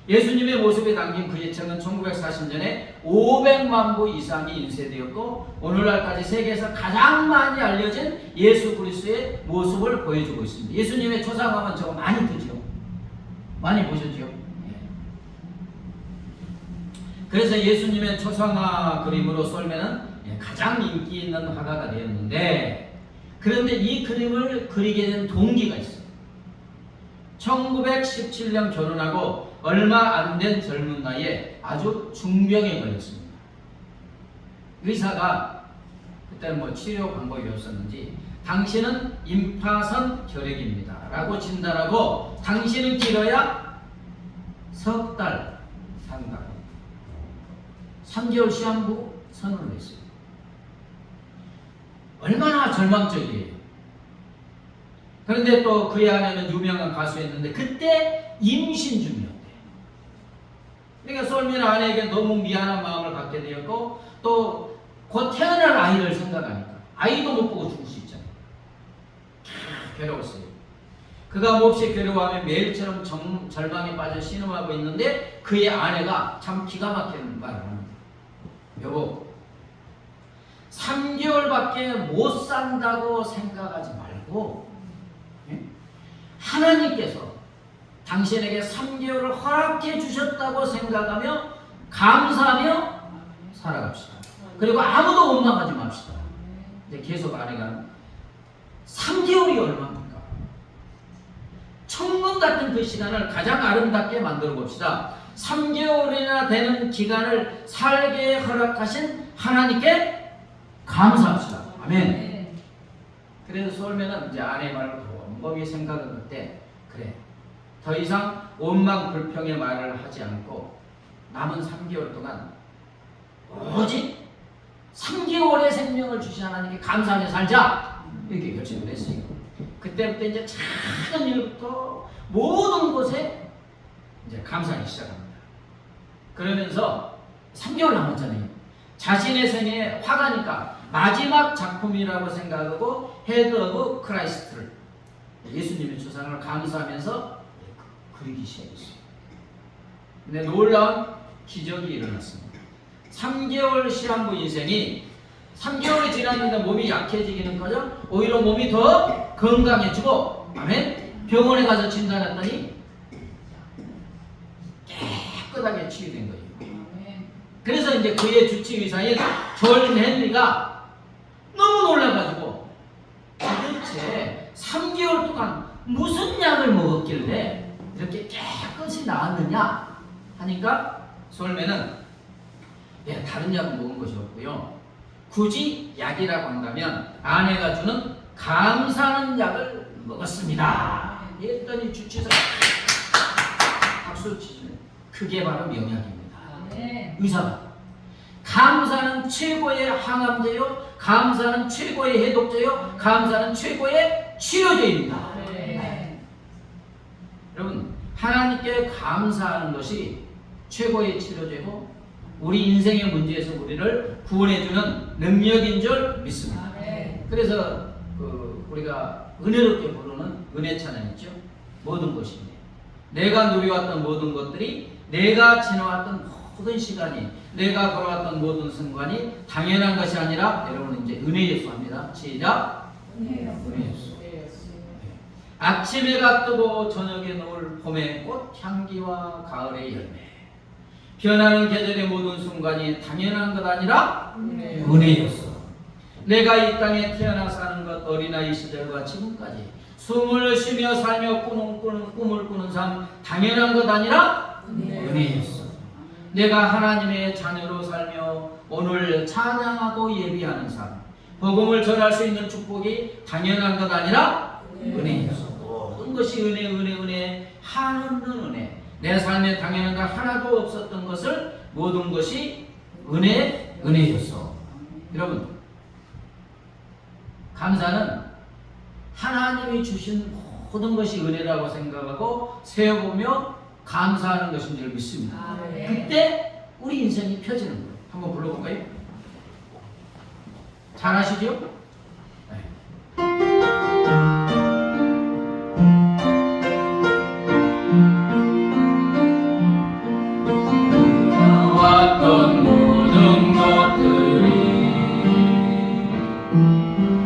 예수님의 모습에 담긴 그의 책은 1940년에 500만 부 이상이 인쇄되었고 오늘날까지 세계에서 가장 많이 알려진 예수 그리스도의 모습을 보여주고 있습니다. 예수님의 초상화는 저거 많이 뜨죠. 많이 보셨죠? 그래서 예수님의 초상화 그림으로 솔맨은 가장 인기 있는 화가가 되었는데 그런데 이 그림을 그리게 된 동기가 있어요. 1917년 결혼하고 얼마 안 된 젊은 나이에 아주 중병에 걸렸습니다. 의사가 그때는 뭐 치료 방법이 없었는지 당신은 임파선 혈액입니다 라고 진단하고 당신은 길어야 석 달 산다고 3개월 시한부 선언을 했어요. 얼마나 절망적이에요. 그런데 또 그의 아내는 유명한 가수였는데 그때 임신 중이었대요. 그러니까 솔민 아내에게 너무 미안한 마음을 갖게 되었고 또 곧 태어날 아이를 생각하니까 아이도 못 보고 죽을 수 있잖아요. 괴로웠어요. 그가 몹시 괴로워하며 매일처럼 절망에 빠져 신음하고 있는데 그의 아내가 참 기가 막히는 말을 합니다. 여보, 3개월밖에 못 산다고 생각하지 말고 하나님께서 당신에게 3개월을 허락해 주셨다고 생각하며 감사하며 살아갑시다. 그리고 아무도 원망하지 맙시다. 근데 계속 아내가 3개월이 얼마입니까? 천국 같은 그 시간을 가장 아름답게 만들어 봅시다. 3개월이나 되는 기간을 살게 허락하신 하나님께 감사합시다. 아멘. 그래서 솔맨은 이제 아내의 말을 곰곰이 생각을 할 때 그래, 더 이상 원망 불평의 말을 하지 않고 남은 3개월 동안 오직 3개월의 생명을 주신 하나님께 감사하며 살자 이렇게 결심을 했어요. 그때부터 이제 작은 일부터 모든 곳에 이제 감사하기 시작합니다. 그러면서 3개월 남았잖아요. 자신의 생애에 화가니까 마지막 작품이라고 생각하고 헤드 오브 크라이스트를 예수님의 초상을 감사하면서 그리기 시작했어요. 근데 놀라운 기적이 일어났습니다. 3개월 시한부 인생이 3개월이 지났는데 몸이 약해지기는커녕 오히려 몸이 더 건강해지고, 아멘. 병원에 가서 진단했더니 깨끗하게 치유된 거예요. 그래서 이제 그의 주치의사인 존 헨리가 너무 놀라가지고 도대체 3개월 동안 무슨 약을 먹었길래 이렇게 깨끗이 나았느냐 하니까 솔맨은 다른 약을 먹은 것이 없고요. 굳이 약이라고 한다면 아내가 주는 감사하는 약을 먹었습니다. 했더니 주치의사가 박수 치시는, 그게 바로 명약입니다. 의사가 감사는 최고의 항암제요, 감사는 최고의 해독제요, 감사는 최고의 치료제입니다. 여러분, 하나님께 감사하는 것이 최고의 치료제고 우리 인생의 문제에서 우리를 구원해주는 능력인 줄 믿습니다. 그래서 우리가 은혜롭게 부르는 은혜 찬양 있죠. 모든 것이네. 내가 누려왔던 모든 것들이, 내가 지나왔던 모든 시간이, 내가 걸어왔던 모든 순간이 당연한 것이 아니라, 여러분 이제 은혜였소 합니다. 시작. 은혜였소. 아침 해가 뜨고 저녁에 놓을 봄의 꽃 향기와 가을의 열매, 변하는 계절의 모든 순간이 당연한 것 아니라 은혜였어. 내가 이 땅에 태어나 사는 것, 어린아이 시절과 지금까지 숨을 쉬며 살며 꿈을 꾸는 삶, 당연한 것 아니라 은혜였어. 내가 하나님의 자녀로 살며 오늘 찬양하고 예비하는 삶, 복음을 전할 수 있는 축복이 당연한 것 아니라 은혜였어. 모든 것이 은혜, 한없는 은혜. 내 삶에 당연한 것 하나도 없었던 것을 모든 것이 은혜였어. 여러분, 감사는 하나님이 주신 모든 것이 은혜라고 생각하고 세어보며 감사하는 것인 줄 믿습니다. 그때 우리 인생이 펴지는 거예요. 한번 불러볼까요? 잘 아시죠? 왔던 모든 것들이,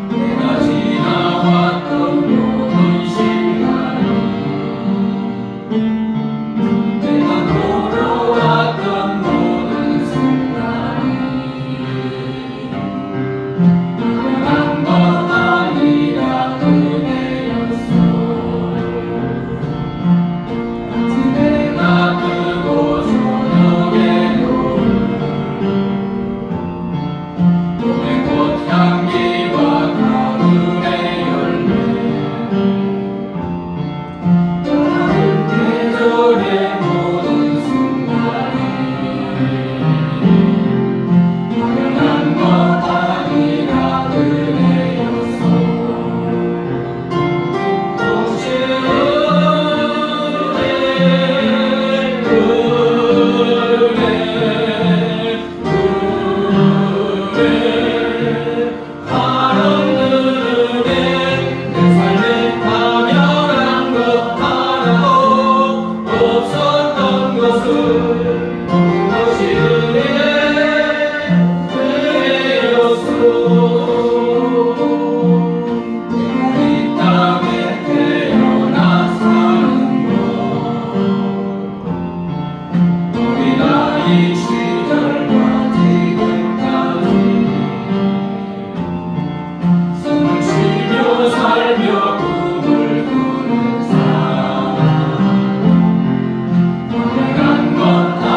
내가 지나왔던 모든 시간이, 내가 걸어왔던 모든 순간이 당연한 것 아니라 은혜였어. 내가 뜨고 저녁에 봄의 꽃향기와 가을의 열매, 다른 계절의 모든 순간이 당연한 것 아니라 은혜였어. 당연한 것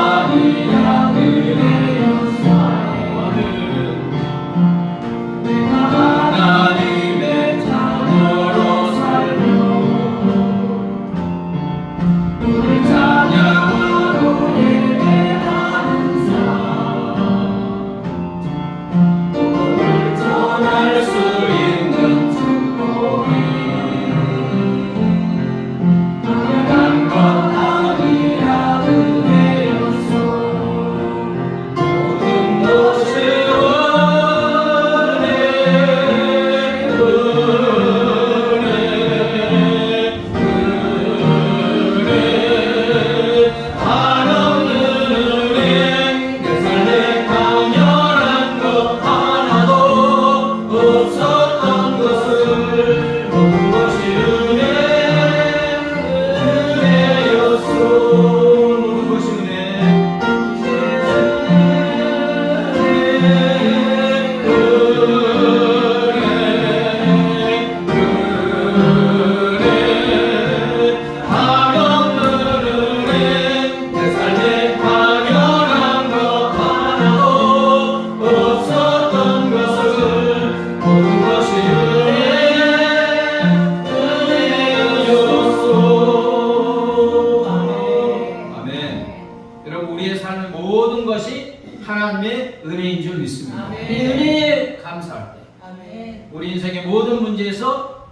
우리의 삶의 모든 것이 하나님의 은혜인 줄 믿습니다. 아멘. 이 은혜에 감사할 때 아멘. 우리 인생의 모든 문제에서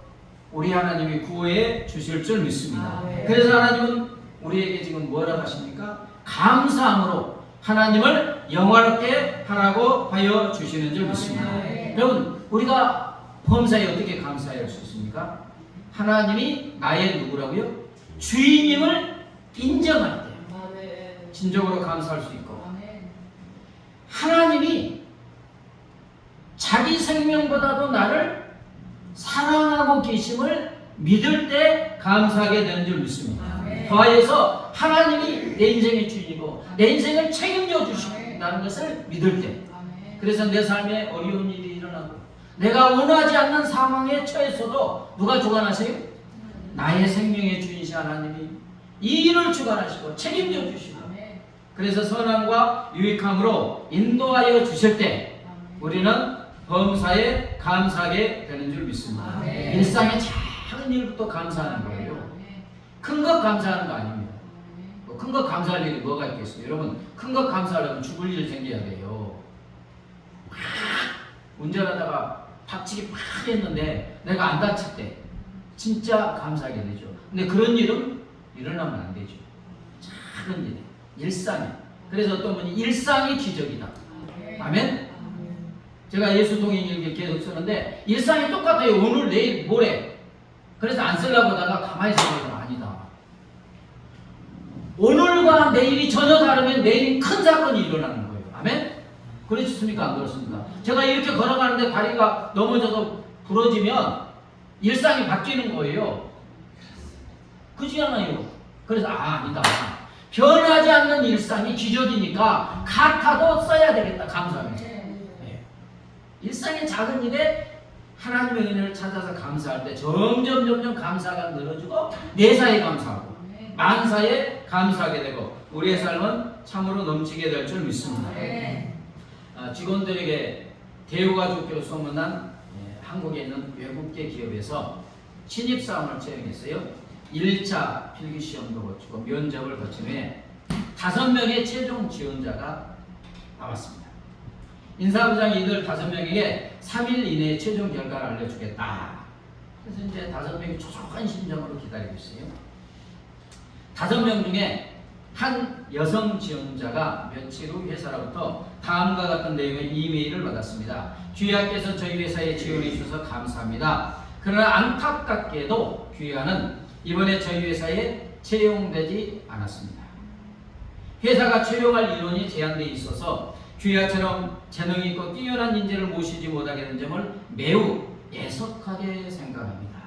우리 하나님이 구원해 주실 줄 믿습니다. 아멘. 그래서 하나님은 우리에게 지금 뭐라고 하십니까? 감사함으로 하나님을 영화롭게 하라고 하여 주시는 줄 믿습니다. 아멘. 여러분, 우리가 범사에 어떻게 감사할 수 있습니까? 하나님이 나의 누구라고요? 주인임을 인정할 때 아멘. 진정으로 감사할 수 있고, 아멘. 하나님이 자기 생명보다도 나를 사랑하고 계심을 믿을 때 감사하게 되는 줄 믿습니다. 아멘. 더하여서 하나님이 내 인생의 주인이고 내 인생을 책임져 주신다는 것을 믿을 때, 아멘. 그래서 내 삶에 어려운 일이 일어나고 내가 원하지 않는 상황에 처했어도 누가 주관하세요? 나의 생명의 주인이신 하나님이 이 일을 주관하시고 책임져 주시고, 아멘. 그래서 선함과 유익함으로 인도하여 주실 때 아멘. 우리는 범사에 감사하게 되는 줄 믿습니다. 아멘. 일상의 작은 일부터 감사하는 거예요. 아멘. 큰 것 감사하는 거 아닙니다. 아멘. 큰 것 감사할 일이 뭐가 있겠어요? 여러분, 큰 것 감사하려면 죽을 일 생겨야 돼요. 막 운전하다가 다치기 막 했는데 내가 안 다칠 때 진짜 감사하게 되죠. 근데 그런 일은 일어나면 안 되죠. 작은 일, 일상이. 그래서 어떤 분이 일상이 기적이다. 아멘. 아멘? 아멘. 제가 예수 동행 일기 계속 쓰는데 일상이 똑같아요. 오늘, 내일, 모레. 그래서 안 쓰려고 하다가 가만히 생각하면 아니다. 오늘과 내일이 전혀 다르면 내일 큰 사건이 일어나는 거예요. 아멘? 그렇습니까? 안 그렇습니까? 제가 이렇게 걸어가는데 다리가 넘어져서 부러지면 일상이 바뀌는 거예요. 그렇지 않아요? 그래서 아니다. 변하지 않는 일상이 기적이니까 카타도 써야 되겠다. 감사하면서. 네. 일상의 작은 일에 하나님의 은혜를 찾아서 감사할 때 점점 감사가 늘어지고 내사에 감사하고 만사에 감사하게 되고 우리의 삶은 참으로 넘치게 될 줄 믿습니다. 직원들에게 대우가 좋기로 소문난 한국에 있는 외국계 기업에서 신입사원을 채용했어요. 1차 필기시험도 거치고 면접을 거친 후에 5명의 최종 지원자가 나왔습니다. 인사부장이 이들 5명에게 3일 이내에 최종 결과를 알려주겠다. 그래서 이제 5명이 촉촉한 심정으로 기다리고 있어요. 5명 중에 한 여성 지원자가 며칠 후 회사로부터 다음과 같은 내용의 이메일을 받았습니다. 귀하께서 저희 회사에 지원해 주셔서 감사합니다. 그러나 안타깝게도 귀하는 이번에 저희 회사에 채용되지 않았습니다. 회사가 채용할 인원이 제한되어 있어서 귀하처럼 재능 있고 뛰어난 인재를 모시지 못하게 된 점을 매우 애석하게 생각합니다.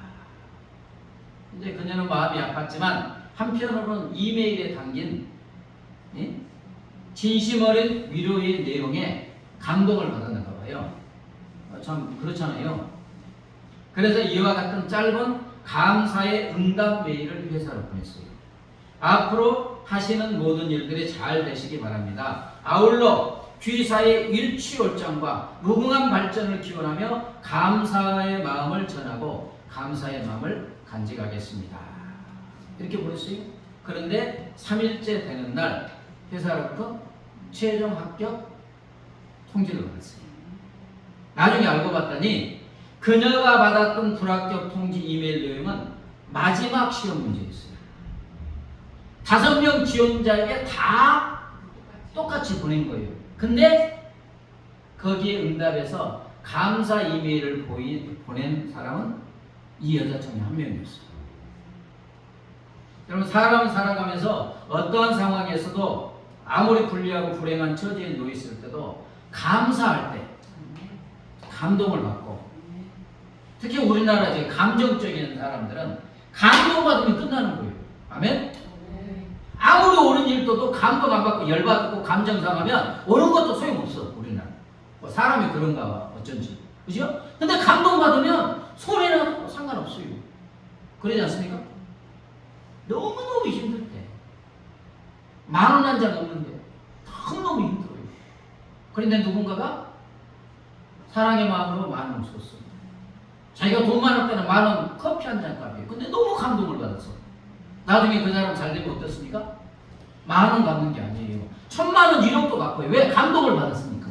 이제 그녀는 마음이 아팠지만 한편으로는 이메일에 담긴 진심 어린 위로의 내용에 감동을 받았는가 봐요. 참 그렇잖아요. 그래서 이와 같은 짧은 감사의 응답 메일을 회사로 보냈어요. 앞으로 하시는 모든 일들이 잘 되시기 바랍니다. 아울러 귀사의 일취월장과 무궁한 발전을 기원하며 감사의 마음을 전하고 감사의 마음을 간직하겠습니다. 이렇게 보냈어요. 그런데 3일째 되는 날 회사로부터 최종 합격 통지를 받았어요. 나중에 알고 봤더니 그녀가 받았던 불합격 통지 이메일 내용은 마지막 시험 문제였어요. 5명 지원자에게 다 똑같이 보낸 거예요. 근데 거기에 응답해서 감사 이메일을 보낸 사람은 이 여자 중에 한 명이었어요. 여러분, 사람은 살아가면서 어떠한 상황에서도 아무리 불리하고 불행한 처지에 놓여 있을 때도 감사할 때 감동을 받고, 특히 우리나라 이제 감정적인 사람들은 감동받으면 끝나는 거예요. 아멘? 아무리 옳은 일도도 감동 안 받고 열받고 감정 상하면 오는 것도 소용없어. 우리나라 뭐 사람이 그런가 봐. 어쩐지. 그죠? 근데 감동받으면 소리나도 상관없어요. 그러지 않습니까? 너무너무 힘들 때 10,000원 한 장 없는데 너무너무 힘들어요. 그런데 누군가가 사랑의 마음으로 10,000원 줬어. 자기가 돈 많을 때는 10,000원 커피 한 잔 값이에요. 근데 너무 감동을 받았어. 나중에 그 사람 잘 되면 어떻습니까? 10,000원 갚는 게 아니에요. 1,000,000원 1억도 갚아요. 왜? 감동을 받았으니까.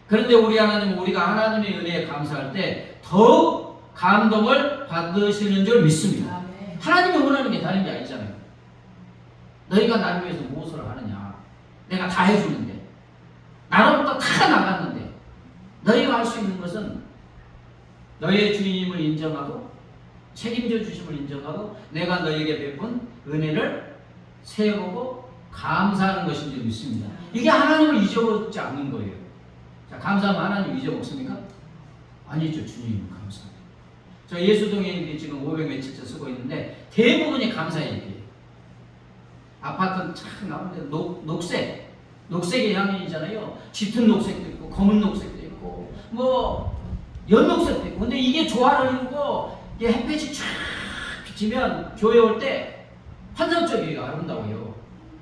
그런데 우리 하나님은 우리가 하나님의 은혜에 감사할 때 더욱 감동을 받으시는 줄 믿습니다. 아멘. 하나님이 원하는 게 다른 게 아니잖아요. 너희가 나를 위해서 무엇을 하느냐? 내가 다 해주는데, 나로부터 다 나갔는데, 너희가 할 수 있는 것은 너희의 주님을 인정하고 책임져 주심을 인정하고 내가 너희에게 베푼 은혜를 세보고 감사하는 것인 줄 믿습니다. 이게 하나님을 잊어버리지 않는 거예요. 자, 감사하면 하나님 잊어먹습니까? 아니죠. 주님 감사합니다. 저 예수동행들이 지금 500 며칠째 쓰고 있는데 대부분이 감사의 얘기예요. 아파트는 참 나오는데 녹색의 향연이잖아요. 짙은 녹색도 있고 검은 녹색도 있고 뭐 연녹색도 있고. 근데 이게 조화를 이루고 이게 햇빛이 쫙 비치면 교회 올 때 환상적이에요. 아름다워요.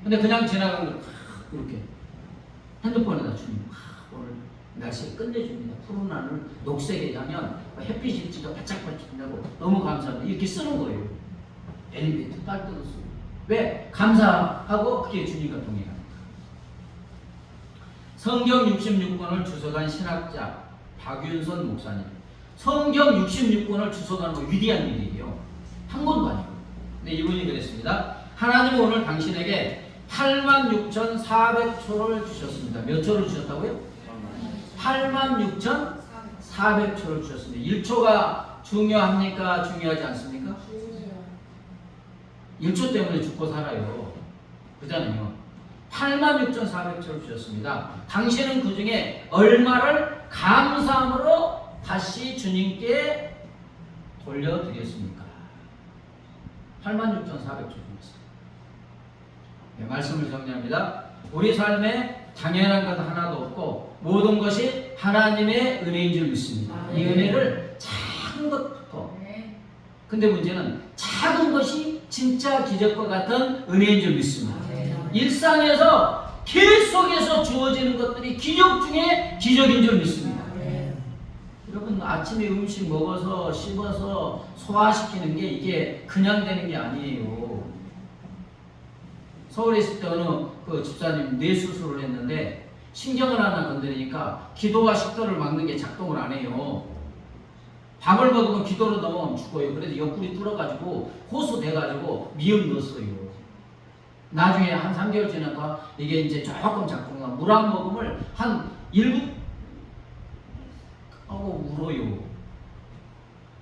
근데 그냥 지나가는 거 이렇게 핸드폰에다 주님 오늘 날씨 끝내줍니다. 푸른 하늘 녹색의 향연 햇빛이 진짜 바짝바짝하고 너무 감사합니다. 이렇게 쓰는 거예요. 엘리베이터 딸 때도 쓰고. 왜? 감사하고 그게 주님과 동행합니다. 성경 66권을 주석한 신학자 박윤선 목사님. 성경 66권을 주석하는 거 위대한 일이에요. 한 권도 아니고. 근데 이분이 그랬습니다. 하나님은 오늘 당신에게 86,400초를 주셨습니다. 몇 초를 주셨다고요? 86,400초를 주셨습니다. 1초가 중요합니까? 중요하지 않습니까? 1초 때문에 죽고 살아요. 그잖아요. 86,400초를 주셨습니다. 당신은 그 중에 얼마를 감사함으로 다시 주님께 돌려드렸습니까? 86,400초 중에서. 네, 말씀을 정리합니다. 우리 삶에 당연한 것 하나도 없고 모든 것이 하나님의 은혜인 줄 믿습니다. 이 은혜를 작은 것부터. 근데 문제는 작은 것이 진짜 기적과 같은 은혜인 줄 믿습니다. 일상에서 계속해서 주어지는 것들이 기적 중에 기적인 줄 믿습니다. 여러분 아침에 음식 먹어서 씹어서 소화시키는 게 이게 그냥 되는 게 아니에요. 서울에 있을 때 어느 그 집사님 뇌 수술을 했는데 신경을 하나 건드리니까 기도와 식도를 막는 게 작동을 안 해요. 밥을 먹으면 기도로 넘어가면 죽어요. 그래서 옆구리 뚫어가지고 호수 돼가지고 미음 넣었어요. 나중에 한 3개월 지나까 이게 이제 조금 작동하고 물 한 모금을 한 1분 하고 울어요.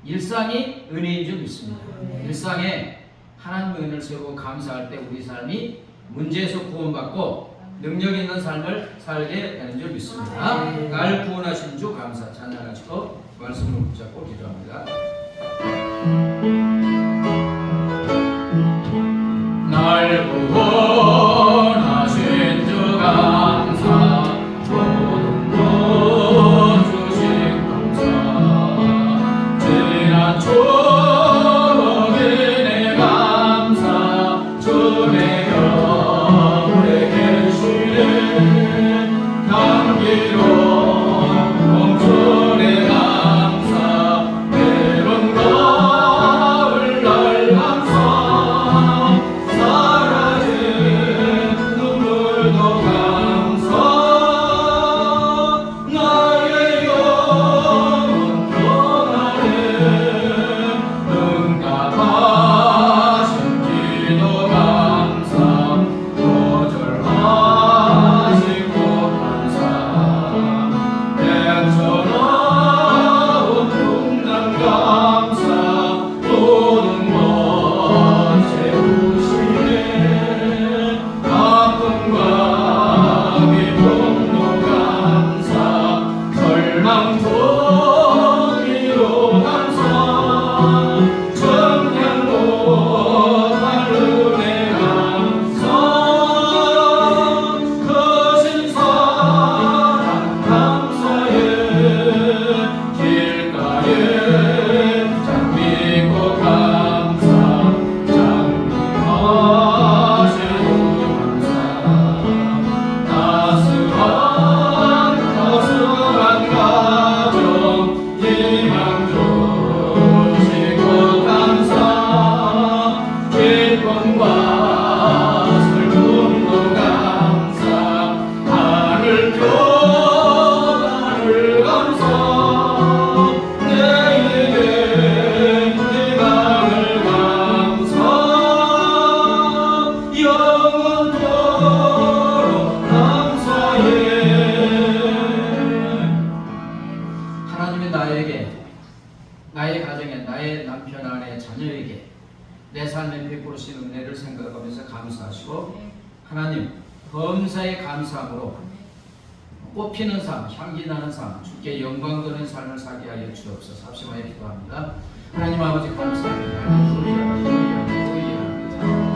일상이 은혜인 줄 믿습니다. 일상에 하나님의 은혜를 세우고 감사할 때 우리 삶이 문제에서 구원받고 능력 있는 삶을 살게 되는 줄 믿습니다. 날 구원하신 주 감사 찬양하시고 말씀을 붙잡고 기도합니다. 날 구원하신 주 감사 모든 것 주신 감사 지난 추억 은혜 감사 주의 옆에 계시는 감기로운 멈추는 감사 때론 가을 날 감사 사라진 눈물도 감사 나의 영혼 떠나는 응답하신 기도 감사 영원토록 감사해. 하나님이 나에게, 나의 가정에, 나의 남편, 아내, 자녀에게 내 삶에 베푸신 은혜를 생각하면서 감사하시고, 하나님 범사에 감사함으로 꽃피는 삶, 향기 나는 삶, 주께 영광 드리는 삶을 살게 하여 주옵소서. 합심하여 기도합니다. 하나님 아버지 감사합니다.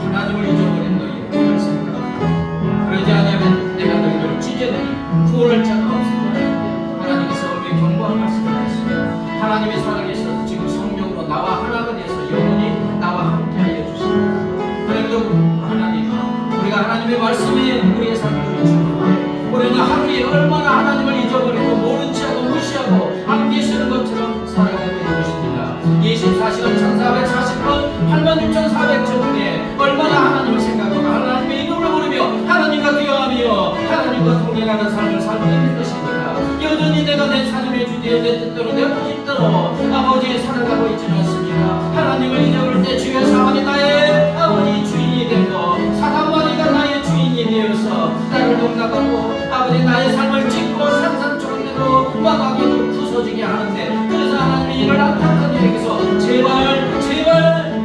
하나님을 잊어버린 너희를 생각합니다. 그러지 않으면 내가 너희를 찢어내니 구원할 자가 없습니다. 하나님께서 우리의 경고한 말씀을 하셨습니다. 하나님의 살아계셔서 지금 성령으로 나와 하나가 되어서 영원히 나와 함께하여 주십니다. 그래도 하나님, 우리가 하나님의 말씀에 우리의 삶을 주시는데 우리는 하루에 얼마나 하나님을 잊어버리고 모른 체하고 무시하고 안 계시는 것처럼 살아가고 있는 것입니다. 24시간 1440번 86,400초 중에 얼마나 하나님을 생각하고 하나님의 이름을 부르며 하나님과 대화하며 하나님과 동행하는 삶을 살고 있는 것입니다. 여전히 내가 내 삶의 주제에 내 뜻대로 내 고집대로 아버지의 살아가고 있지는 않습니다. 하나님을 잊어버릴 때 주의 사원이 나의 아버지 주인이 되고 사단마귀가 나의 주인이 되어서 나를 농락하고 아버지 나의 삶을 찢고 산산조각내고 망하게도 부서지게 하는데, 그래서 하나님이 이를 안타까운 일에게서 제발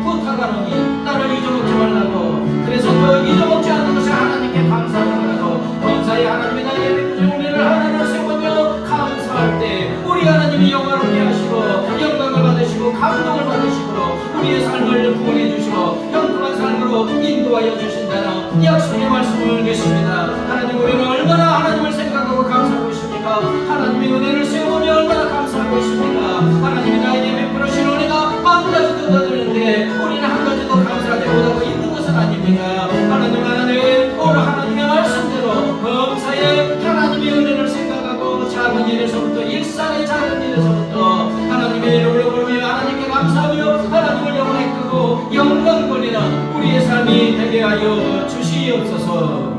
부탁하노니 나를 잊어먹지 말라고. 그래서 너 잊어먹지 않는 것이 하나님께 감사하라고 범사에 하나님이 나에게 베푸신 은혜를 하나님을 세우며 감사할 때 우리 하나님이 영광롭게 하시고 영광을 받으시고 감동을 받으시고 우리의 삶을 구원해 주시고 형통한 삶으로 인도하여 주신다는 약속의 말씀을 계십니다. 하나님, 우리는 얼마나 하나님을 생각하고 감사하고 있습니까? 하나님의 은혜를 세우며 얼마나 감사하고 있습니까? 하나님이 나에게 베풀으신 은혜가 만 가지도 더 되는데 우리는 한 가지도 감사하지 못하고 있는 것은 아닙니다. 하나님, 오늘 하나님의 말씀대로 범사에 하나님의 은혜를 생각하고 작은 일에서부터 일상의 작은 일에서부터 하나님의 이름을 부르며 하나님께 감사하며 하나님을 영원히 크고 영광 돌리는 우리의 삶이 되게 하여 주시옵소서.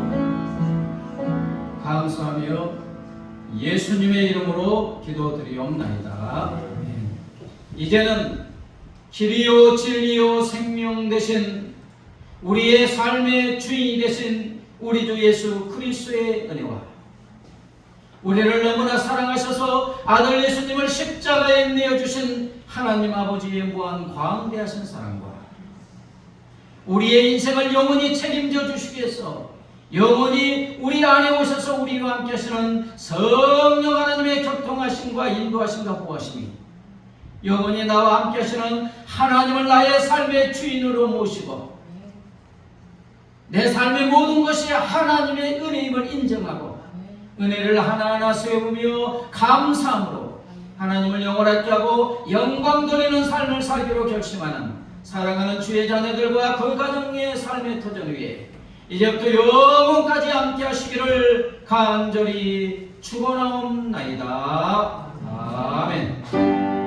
감사하며 예수님의 이름으로 기도드리옵나이다. 이제는 길이요 진리요 생명 되신 우리의 삶의 주인이 되신 우리 주 예수 그리스도의 은혜와 우리를 너무나 사랑하셔서 아들 예수님을 십자가에 내어주신 하나님 아버지의 무한 광대하신 사랑과 우리의 인생을 영원히 책임져 주시기 위해서 영원히 우리 안에 오셔서 우리와 함께 하시는 성령 하나님의 교통하심과 인도하심과 보호하심이 영원히 나와 함께 하시는 하나님을 나의 삶의 주인으로 모시고 내 삶의 모든 것이 하나님의 은혜임을 인정하고 은혜를 하나하나 세우며 감사함으로 하나님을 영원하게 하고 영광 돌리는 삶을 살기로 결심하는 사랑하는 주의 자녀들과 그 가정의 삶의 터전 위에 이제부터 영원까지 함께 하시기를 간절히 축원하옵나이다. 아멘.